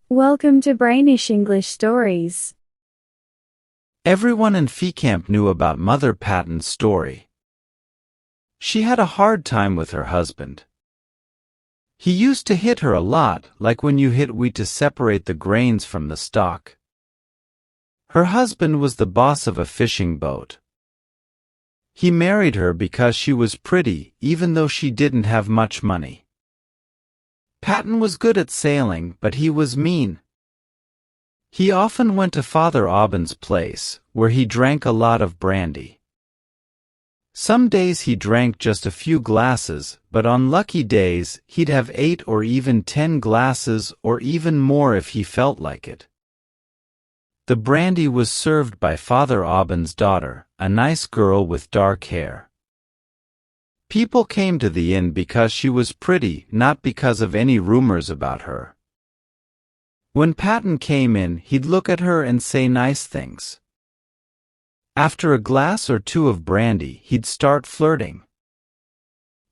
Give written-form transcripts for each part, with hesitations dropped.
Welcome to Brainish English Stories. Everyone in Fee Camp knew about Mother Patton's story. She had a hard time with her husband. He used to hit her a lot, like when you hit wheat to separate the grains from the stalk. Her husband was the boss of a fishing boat. He married her because she was pretty, even though she didn't have much money. Patton was good at sailing, but he was mean. He often went to Father Aubyn's place, where he drank a lot of brandy. Some days he drank just a few glasses, but on lucky days he'd have 8 or even 10 glasses or even more if he felt like it. The brandy was served by Father Aubyn's daughter, a nice girl with dark hair. People came to the inn because she was pretty, not because of any rumors about her. When Patton came in, he'd look at her and say nice things. After a glass or two of brandy, he'd start flirting.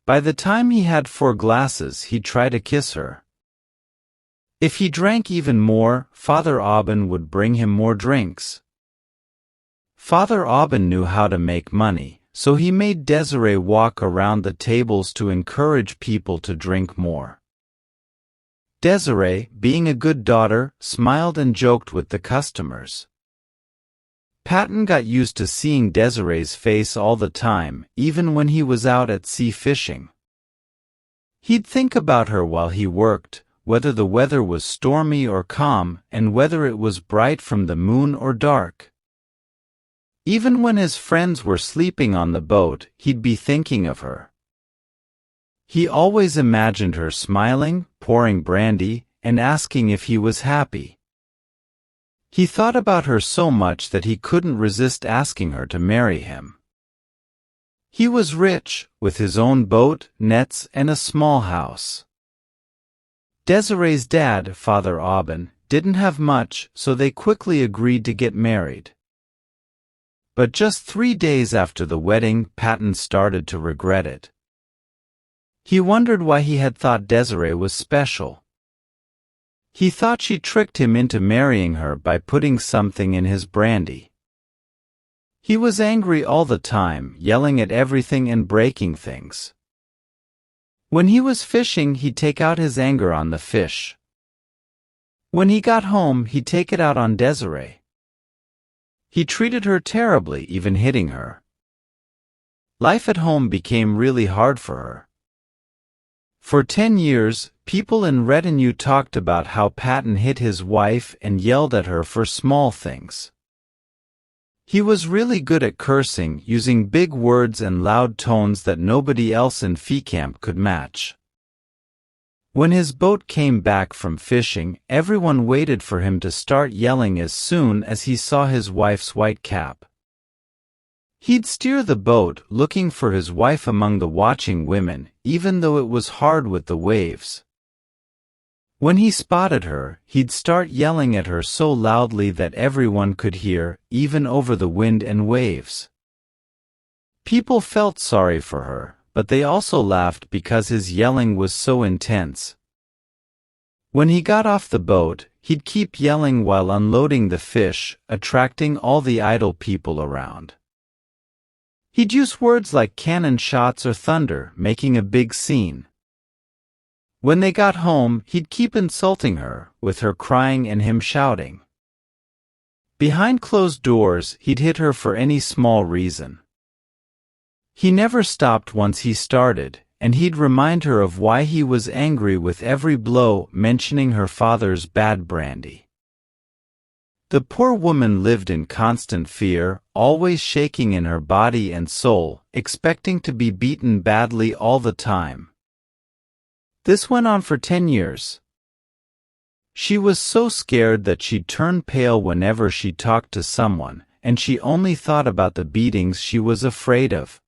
By the time he had 4 glasses, he'd try to kiss her. If he drank even more, Father Aubyn would bring him more drinks. Father Aubyn knew how to make money, so he made Desiree walk around the tables to encourage people to drink more. Desiree, being a good daughter, smiled and joked with the customers. Patton got used to seeing Desiree's face all the time, even when he was out at sea fishing. He'd think about her while he worked, whether the weather was stormy or calm, and whether it was bright from the moon or dark. Even when his friends were sleeping on the boat, he'd be thinking of her. He always imagined her smiling, pouring brandy, and asking if he was happy. He thought about her so much that he couldn't resist asking her to marry him. He was rich, with his own boat, nets, and a small house. Desiree's dad, Father Aubyn, didn't have much, so they quickly agreed to get married. But just 3 days after the wedding, Patton started to regret it. He wondered why he had thought Desiree was special. He thought she tricked him into marrying her by putting something in his brandy. He was angry all the time, yelling at everything and breaking things. When he was fishing, he'd take out his anger on the fish. When he got home, he'd take it out on Desiree. He treated her terribly, even hitting her. Life at home became really hard for her. For 10 years, people in retinue talked about how Patton hit his wife and yelled at her for small things. He was really good at cursing, using big words and loud tones that nobody else in Fee Camp could match. When his boat came back from fishing, everyone waited for him to start yelling as soon as he saw his wife's white cap. He'd steer the boat, looking for his wife among the watching women, even though it was hard with the waves. When he spotted her, he'd start yelling at her so loudly that everyone could hear, even over the wind and waves. People felt sorry for her, but they also laughed because his yelling was so intense. When he got off the boat, he'd keep yelling while unloading the fish, attracting all the idle people around. He'd use words like cannon shots or thunder, making a big scene. When they got home, he'd keep insulting her, with her crying and him shouting. Behind closed doors, he'd hit her for any small reason. He never stopped once he started, and he'd remind her of why he was angry with every blow, mentioning her father's bad brandy. The poor woman lived in constant fear, always shaking in her body and soul, expecting to be beaten badly all the time. This went on for 10 years. She was so scared that she'd turn pale whenever she talked to someone, and she only thought about the beatings she was afraid of.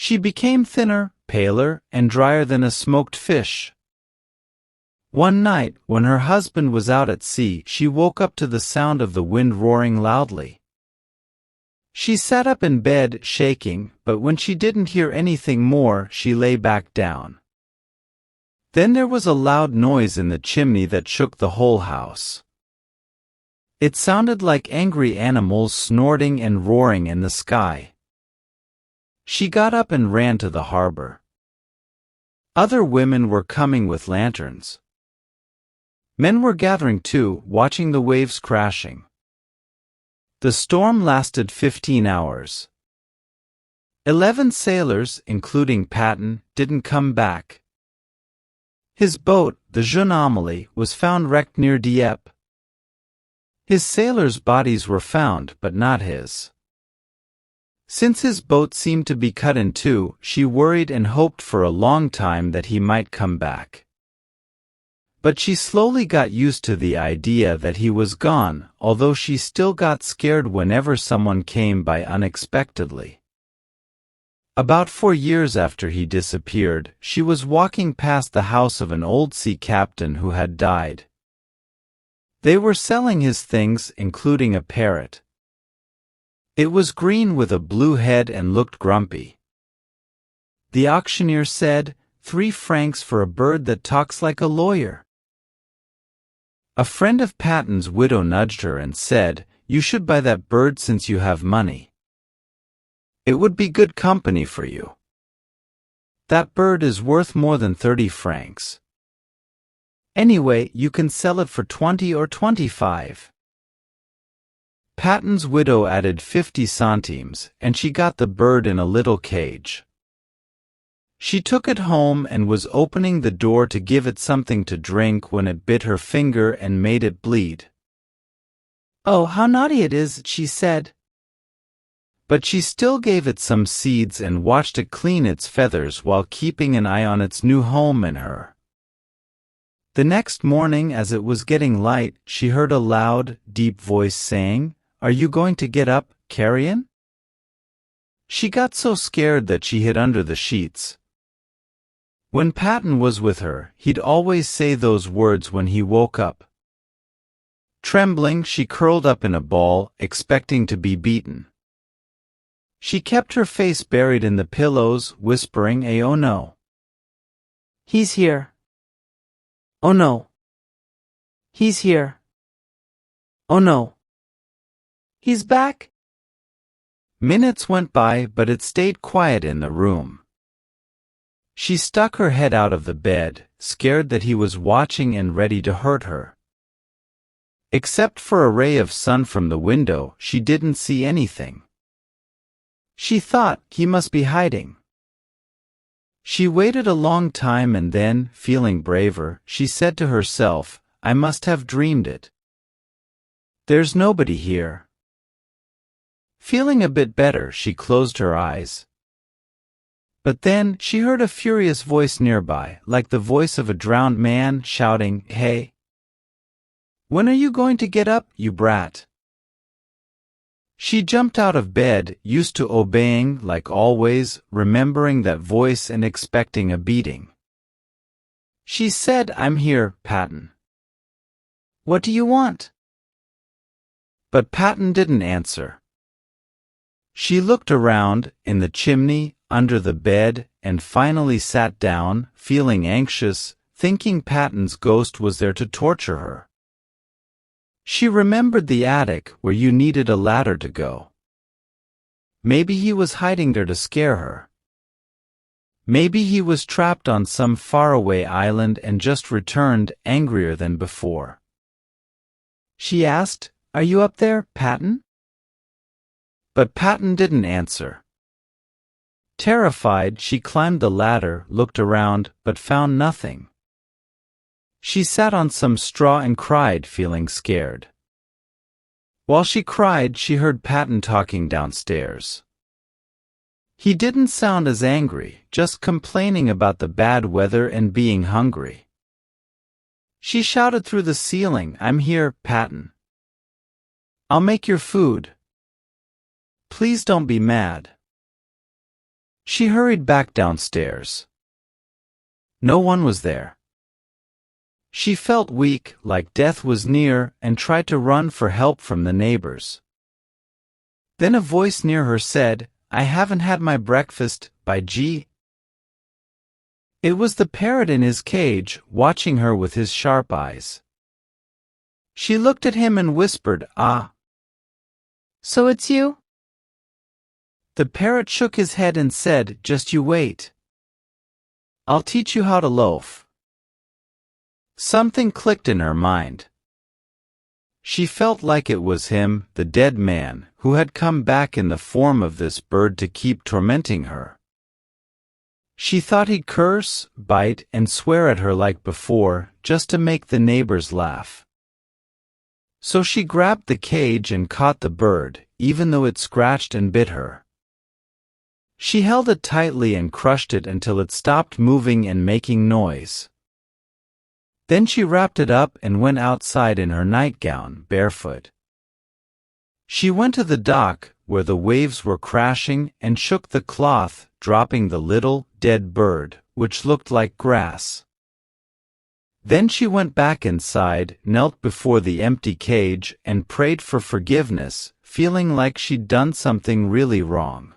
She became thinner, paler, and drier than a smoked fish. One night, when her husband was out at sea, she woke up to the sound of the wind roaring loudly. She sat up in bed, shaking, but when she didn't hear anything more, she lay back down. Then there was a loud noise in the chimney that shook the whole house. It sounded like angry animals snorting and roaring in the sky. She got up and ran to the harbor. Other women were coming with lanterns. Men were gathering too, watching the waves crashing. The storm lasted 15 hours. 11 sailors, including Patton, didn't come back. His boat, the Jeune Amélie, was found wrecked near Dieppe. His sailors' bodies were found, but not his. Since his boat seemed to be cut in two, she worried and hoped for a long time that he might come back. But she slowly got used to the idea that he was gone, although she still got scared whenever someone came by unexpectedly. About 4 years after he disappeared, she was walking past the house of an old sea captain who had died. They were selling his things, including a parrot. It was green with a blue head and looked grumpy. The auctioneer said, 3 francs for a bird that talks like a lawyer. A friend of Patton's widow nudged her and said, "You should buy that bird since you have money. It would be good company for you. That bird is worth more than 30 francs. Anyway, you can sell it for 20 or 25. Patton's widow added 50 centimes, and she got the bird in a little cage. She took it home and was opening the door to give it something to drink when it bit her finger and made it bleed. "Oh, how naughty it is," she said. But she still gave it some seeds and watched it clean its feathers while keeping an eye on its new home and her. The next morning, as it was getting light, she heard a loud, deep voice saying, "Are you going to get up, carrion?" She got so scared that she hid under the sheets. When Patton was with her, he'd always say those words when he woke up. Trembling, she curled up in a ball, expecting to be beaten. She kept her face buried in the pillows, whispering, "Oh no. He's here. Oh no. He's here. Oh no. He's back." Minutes went by, but it stayed quiet in the room. She stuck her head out of the bed, scared that he was watching and ready to hurt her. Except for a ray of sun from the window, she didn't see anything. She thought he must be hiding. She waited a long time and then, feeling braver, she said to herself, "I must have dreamed it. There's nobody here." Feeling a bit better, she closed her eyes. But then, she heard a furious voice nearby, like the voice of a drowned man, shouting, "Hey! When are you going to get up, you brat?" She jumped out of bed, used to obeying, like always, remembering that voice and expecting a beating. She said, "I'm here, Patton. What do you want?" But Patton didn't answer. She looked around, in the chimney, under the bed, and finally sat down, feeling anxious, thinking Patton's ghost was there to torture her. She remembered the attic where you needed a ladder to go. Maybe he was hiding there to scare her. Maybe he was trapped on some faraway island and just returned, angrier than before. She asked, "Are you up there, Patton?" But Patton didn't answer. Terrified, she climbed the ladder, looked around, but found nothing. She sat on some straw and cried, feeling scared. While she cried, she heard Patton talking downstairs. He didn't sound as angry, just complaining about the bad weather and being hungry. She shouted through the ceiling, "I'm here, Patton. I'll make your food. Please don't be mad." She hurried back downstairs. No one was there. She felt weak, like death was near, and tried to run for help from the neighbors. Then a voice near her said, "I haven't had my breakfast, by G." It was the parrot in his cage, watching her with his sharp eyes. She looked at him and whispered, "Ah. So it's you?" The parrot shook his head and said, "Just you wait. I'll teach you how to loaf." Something clicked in her mind. She felt like it was him, the dead man, who had come back in the form of this bird to keep tormenting her. She thought he'd curse, bite, and swear at her like before, just to make the neighbors laugh. So she grabbed the cage and caught the bird, even though it scratched and bit her. She held it tightly and crushed it until it stopped moving and making noise. Then she wrapped it up and went outside in her nightgown, barefoot. She went to the dock, where the waves were crashing, and shook the cloth, dropping the little, dead bird, which looked like grass. Then she went back inside, knelt before the empty cage, and prayed for forgiveness, feeling like she'd done something really wrong.